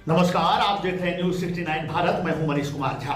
नमस्कार, आप देख रहे हैं न्यूज 69 भारत। मैं हूं मनीष कुमार झा।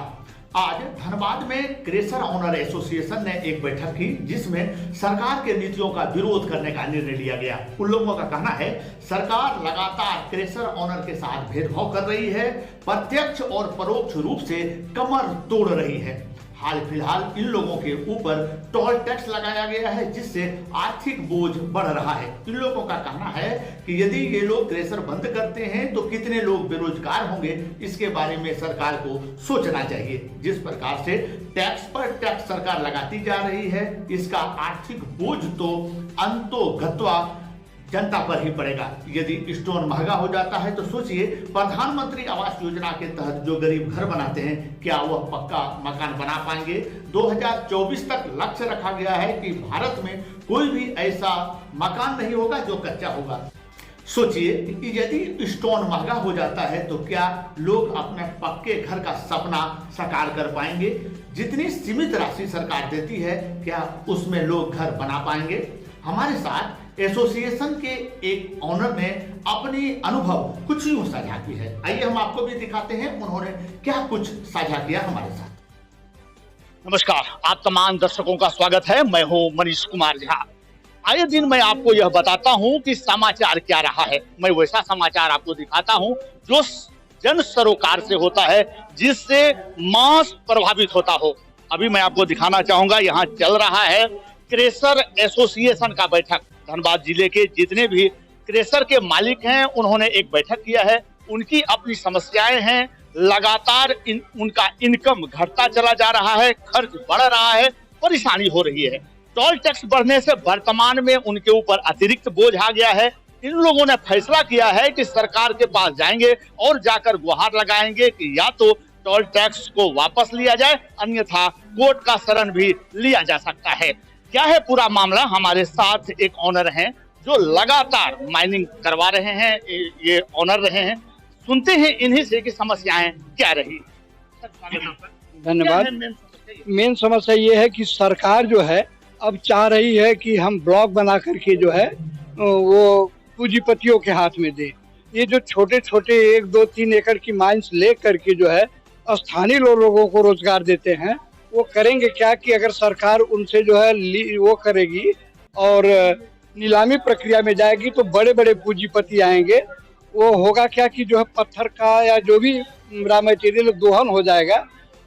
आज धनबाद में क्रेशर ऑनर एसोसिएशन ने एक बैठक की जिसमें सरकार के नीतियों का विरोध करने का निर्णय लिया गया। उन लोगों का कहना है सरकार लगातार क्रेशर ऑनर के साथ भेदभाव कर रही है, प्रत्यक्ष और परोक्ष रूप से कमर तोड़ रही है। हाल फिलहाल इन लोगों के ऊपर टोल टैक्स लगाया गया है जिससे आर्थिक बोझ बढ़ रहा है। इन लोगों का कहना है कि यदि ये लोग क्रेशर बंद करते हैं तो कितने लोग बेरोजगार होंगे, इसके बारे में सरकार को सोचना चाहिए। जिस प्रकार से टैक्स पर टैक्स सरकार लगाती जा रही है, इसका आर्थिक बोझ तो अंतोगत्वा जनता पर ही पड़ेगा। यदि स्टोन महंगा हो जाता है तो सोचिए, प्रधानमंत्री आवास योजना के तहत जो गरीब घर बनाते हैं, क्या वह पक्का मकान बना पाएंगे? 2024 तक लक्ष्य रखा गया है कि भारत में कोई भी ऐसा मकान नहीं होगा जो कच्चा होगा। सोचिए कि यदि स्टोन महंगा हो जाता है तो क्या लोग अपने पक्के घर का सपना साकार कर पाएंगे? जितनी सीमित राशि सरकार देती है, क्या उसमें लोग घर बना पाएंगे? हमारे साथ एसोसिएशन के एक ऑनर ने अपनी अनुभव कुछ यूं साझा की है। आइए हम आपको भी दिखाते हैं उन्होंने क्या कुछ साझा किया हमारे साथ। नमस्कार, आप तमाम दर्शकों का स्वागत है। मैं हूं मनीष कुमार झा। आए दिन मैं आपको यह बताता हूं कि समाचार क्या रहा है। मैं वैसा समाचार आपको दिखाता हूं जो जन सरोकार से होता है, जिससे मास प्रभावित होता हो। अभी मैं आपको दिखाना चाहूंगा, यहाँ चल रहा है क्रेशर एसोसिएशन का बैठक। धनबाद जिले के जितने भी क्रेशर के मालिक हैं, उन्होंने एक बैठक किया है। उनकी अपनी समस्याएं हैं, लगातार उनका इनकम घटता चला जा रहा है, खर्च बढ़ रहा है, परेशानी हो रही है। टोल टैक्स बढ़ने से वर्तमान में उनके ऊपर अतिरिक्त बोझ आ गया है। इन लोगों ने फैसला किया है कि सरकार के पास जाएंगे और जाकर गुहार लगाएंगे कि या तो टोल टैक्स को वापस लिया जाए, अन्यथा कोर्ट का शरण भी लिया जा सकता है। क्या है पूरा मामला? हमारे साथ एक ऑनर हैं जो लगातार माइनिंग करवा रहे हैं, ये ऑनर रहे हैं। सुनते हैं इन्हीं से कि समस्याएं क्या रही। धन्यवाद। मेन समस्या ये है कि सरकार जो है अब चाह रही है कि हम ब्लॉक बना करके जो है वो पूंजीपतियों के हाथ में दे। ये जो छोटे छोटे 1, 2, 3 एकड़ की माइंस ले करके जो है स्थानीय लोगों को रोजगार देते हैं, वो करेंगे क्या कि अगर सरकार उनसे जो है वो करेगी और नीलामी प्रक्रिया में जाएगी तो बड़े बड़े पूंजीपति आएंगे। वो होगा क्या कि जो है पत्थर का या जो भी रॉ मटेरियल दोहन हो जाएगा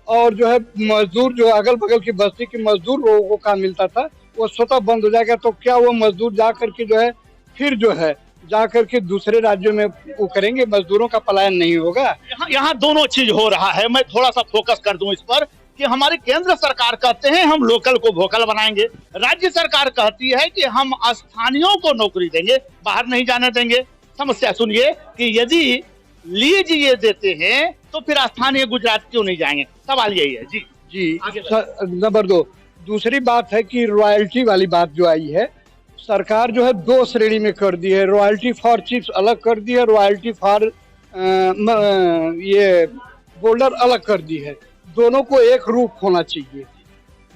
और जो है मजदूर जो अगल बगल की बस्ती के मजदूर लोगों को काम मिलता था वो स्वतः बंद हो जाएगा। तो क्या वो मजदूर जा करके जो है फिर जो है जा करके दूसरे राज्यों में वो करेंगे? मजदूरों का पलायन नहीं होगा। यहाँ दोनों चीज हो रहा है। मैं थोड़ा सा फोकस कर दूं इस पर कि हमारी केंद्र सरकार कहते हैं हम लोकल को वोकल बनाएंगे, राज्य सरकार कहती है कि हम स्थानीयों को नौकरी देंगे, बाहर नहीं जाने देंगे। समस्या सुनिए कि यदि लीज ये देते हैं तो फिर स्थानीय गुजरात क्यों नहीं जाएंगे? सवाल यही है। जी नंबर 2, दूसरी बात है कि रॉयल्टी वाली बात जो आई है, सरकार जो है 2 श्रेणी में कर दी है। रॉयल्टी फॉर चिप्स अलग कर दी है, रॉयल्टी फॉर ये बोल्डर अलग कर दी है। दोनों को एक रूप होना चाहिए।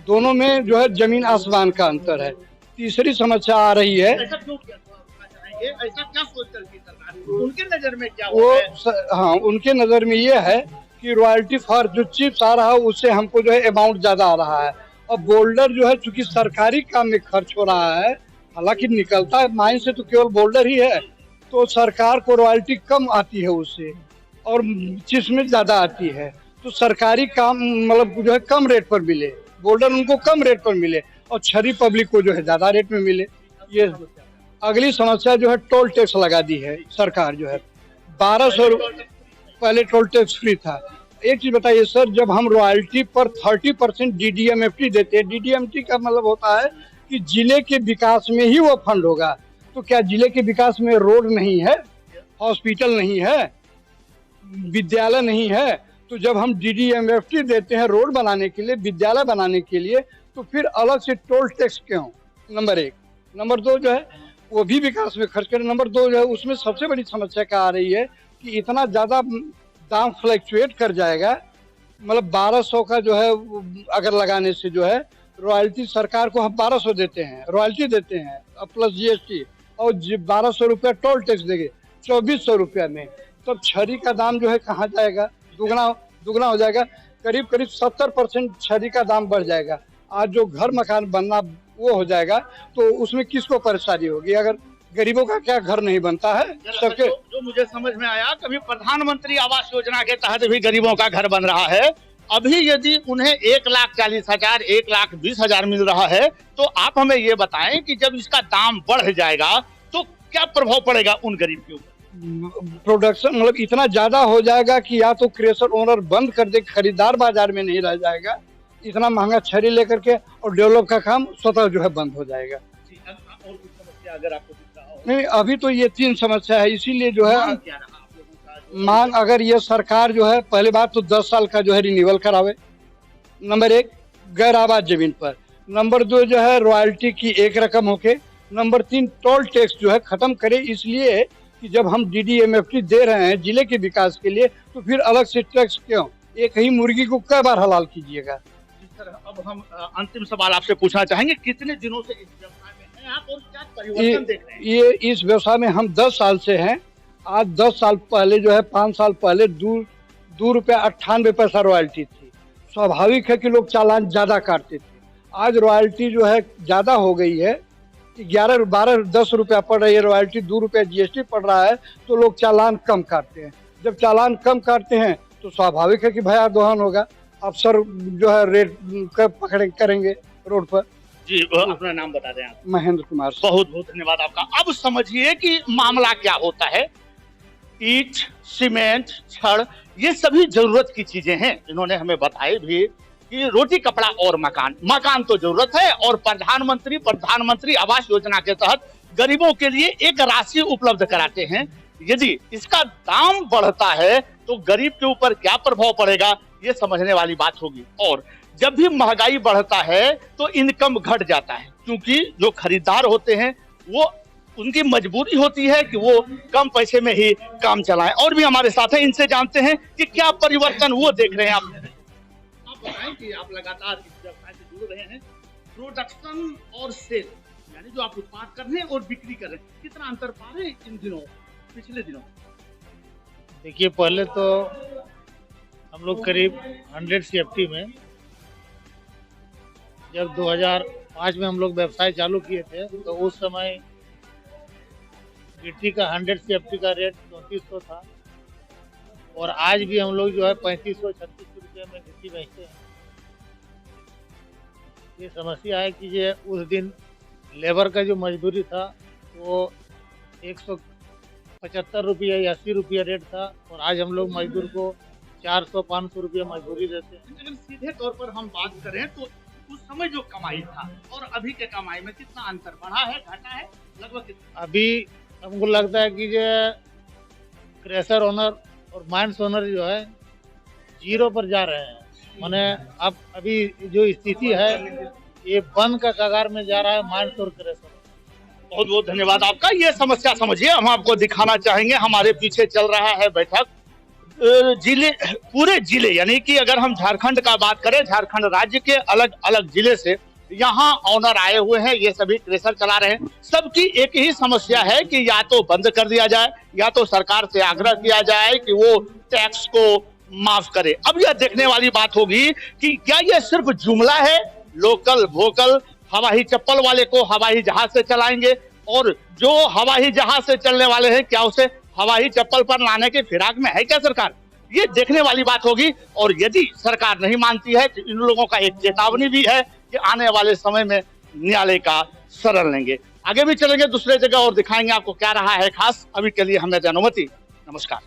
दोनों में जो है जमीन आसमान का अंतर है। तीसरी समस्या आ रही है, ऐसा क्या सोचकर की सरकार, उनके नजर में क्या वो हाँ उनके नजर में ये है कि रॉयल्टी फॉर जो चिप्स आ रहा है उससे हमको जो है अमाउंट ज्यादा आ रहा है। और बोल्डर जो है चूंकि सरकारी काम में खर्च हो रहा है, हालांकि निकलता है माइन से तो केवल बोल्डर ही है, तो सरकार को रॉयल्टी कम आती है उससे और चिप्स में ज्यादा आती है। तो सरकारी काम मतलब जो है कम रेट पर मिले, बोल्डर उनको कम रेट पर मिले और छरी पब्लिक को जो है ज्यादा रेट में मिले। ये अगली समस्या जो है टोल टैक्स लगा दी है सरकार जो है 1200 पहले टोल टैक्स फ्री था। एक चीज बताइए सर, जब हम रॉयल्टी पर 30% DDMFT देते हैं, DDMFT का मतलब होता है कि जिले के विकास में ही वो फंड होगा। तो क्या जिले के विकास में रोड नहीं है, हॉस्पिटल नहीं है, विद्यालय नहीं है? तो जब हम DDMFT देते हैं रोड बनाने के लिए, विद्यालय बनाने के लिए, तो फिर अलग से टोल टैक्स क्यों? नंबर 1। नंबर 2 जो है वो भी विकास में खर्च करें। नंबर 2 जो है उसमें सबसे बड़ी समस्या क्या आ रही है कि इतना ज़्यादा दाम फ्लक्चुएट कर जाएगा। मतलब 1200 का जो है अगर लगाने से जो है रॉयल्टी सरकार को हम 1200 देते हैं, रॉयल्टी देते हैं प्लस GST, और 1200 रुपया टोल टैक्स देंगे 2400 रुपया में। तब छड़ी का दाम जो है कहाँ जाएगा, दुगना हो जाएगा। करीब करीब 70% छड़ी का दाम बढ़ जाएगा। आज जो घर मकान बनना वो हो जाएगा तो उसमें किसको परेशानी होगी, अगर गरीबों का क्या घर नहीं बनता है सबके। जो मुझे समझ में आया, कभी प्रधानमंत्री आवास योजना के तहत भी गरीबों का घर बन रहा है। अभी यदि उन्हें 1,40,000, 1,20,000 मिल रहा है, तो आप हमें ये बताएं कि जब इसका दाम बढ़ जाएगा तो क्या प्रभाव पड़ेगा उन गरीब के ऊपर? प्रोडक्शन मतलब इतना ज्यादा हो जाएगा कि या तो क्रेशर ओनर बंद कर दे, खरीदार बाजार में नहीं रह जाएगा इतना महंगा छड़ी लेकर के, और डेवलप का काम स्वतः जो है बंद हो जाएगा। और कुछ समस्या अगर आपको दिख रहा हो? नहीं, अभी तो ये 3 समस्या है, इसीलिए जो है मांग क्या रहा आप लोगों का? मांग, अगर ये सरकार जो है पहली बात तो 10 साल का जो है रिन्यूअल करावे, नंबर 1 गैर आबाद जमीन पर, नंबर 2 जो है रॉयल्टी की एक रकम होके, नंबर 3 टोल टैक्स जो है खत्म करे, इसलिए कि जब हम DDMFT दे रहे हैं जिले के विकास के लिए तो फिर अलग से टैक्स क्यों, एक ही मुर्गी को कई बार हलाल कीजिएगा। अब हम अंतिम सवाल आपसे पूछना चाहेंगे, कितने दिनों से इस व्यवसाय में हैं आप और क्या परिवर्तन देख रहे हैं? ये इस व्यवसाय में हम 10 साल से हैं। आज 10 साल पहले जो है 5 साल पहले 2 रुपया 98 पैसा रॉयल्टी थी। स्वाभाविक है कि लोग चालान ज्यादा काटते थे। आज रॉयल्टी जो है ज्यादा हो गई है, 11, 12, 10 रुपया पड़ रही है रॉयल्टी, 2 रुपया GST पड़ रहा है, तो लोग चालान कम काटते हैं। जब चालान कम काटते हैं तो स्वाभाविक है कि भया दोहन होगा, अफसर जो है रेट करेंगे रोड पर। जी, अपना नाम बता दें आप। महेंद्र कुमार। बहुत बहुत धन्यवाद आपका। अब समझिए कि मामला क्या होता है। ईंट, सीमेंट, छड़, ये सभी जरूरत की चीजें हैं। इन्होंने हमें बताए भी कि रोटी, कपड़ा और मकान तो जरूरत है, और प्रधानमंत्री आवास योजना के तहत गरीबों के लिए एक राशि उपलब्ध कराते हैं। यदि इसका दाम बढ़ता है तो गरीब के ऊपर क्या प्रभाव पड़ेगा, ये समझने वाली बात होगी। और जब भी महंगाई बढ़ता है तो इनकम घट जाता है, क्योंकि जो खरीदार होते हैं वो उनकी मजबूरी होती है कि वो कम पैसे में ही काम चलाएं। और भी हमारे साथ हैं, इनसे जानते हैं कि क्या परिवर्तन वो देख रहे हैं। आप बताएं कि आप लगातार इस व्यवसाय से जुड़ रहे हैं, प्रोडक्शन और सेल, यानी जो आप उत्पाद कर रहे हैं और बिक्री कर रहे हैं, कितना अंतर पा रहे हैं इन दिनों, पिछले दिनों? देखिए, पहले तो हम लोग करीब 100 CFT में, जब 2005 में हम लोग व्यवसाय चालू किए थे तो उस समय गिट्टी का 100 CFT का रेट 3400 था, और आज भी हम लोग जो है 3500-3600 रुपये में गिट्टी बेचते हैं। ये समस्या है कि ये उस दिन लेबर का जो मजदूरी था वो 175 रुपये या 80 रुपये रेट था, और आज हम लोग मजदूर को 400-500 रुपये मजदूरी देते हैं। अगर सीधे तौर पर हम बात करें तो उस समय जो कमाई था और अभी के कमाई में कितना अंतर, बढ़ा है, घटा है, लगभग कितना? अभी हमको लगता है कि जो क्रेशर ओनर और माइंस ओनर जो है 0 पर जा रहे हैं। माने अब अभी जो स्थिति है ये बंद का कगार में जा रहा है माइंस और क्रेशर। बहुत बहुत धन्यवाद आपका। ये समस्या समझिए, हम आपको दिखाना चाहेंगे। हमारे पीछे चल रहा है बैठक जिले, पूरे जिले, यानी कि अगर हम झारखंड का बात करें, झारखंड राज्य के अलग अलग जिले से यहाँ ऑनर आए हुए हैं। ये सभी क्रेशर चला रहे हैं। सबकी एक ही समस्या है कि या तो बंद कर दिया जाए या तो सरकार से आग्रह किया जाए कि वो टैक्स को माफ करे। अब यह देखने वाली बात होगी कि क्या यह सिर्फ जुमला है, लोकल वोकल, हवाई चप्पल वाले को हवाई जहाज से चलाएंगे, और जो हवाई जहाज से चलने वाले हैं क्या उसे हवाई चप्पल पर लाने के फिराक में है क्या सरकार? ये देखने वाली बात होगी। और यदि सरकार नहीं मानती है तो इन लोगों का एक चेतावनी भी है कि आने वाले समय में न्यायालय का शरण लेंगे। आगे भी चलेंगे दूसरे जगह और दिखाएंगे आपको क्या रहा है खास। अभी के लिए हमें अनुमति, नमस्कार।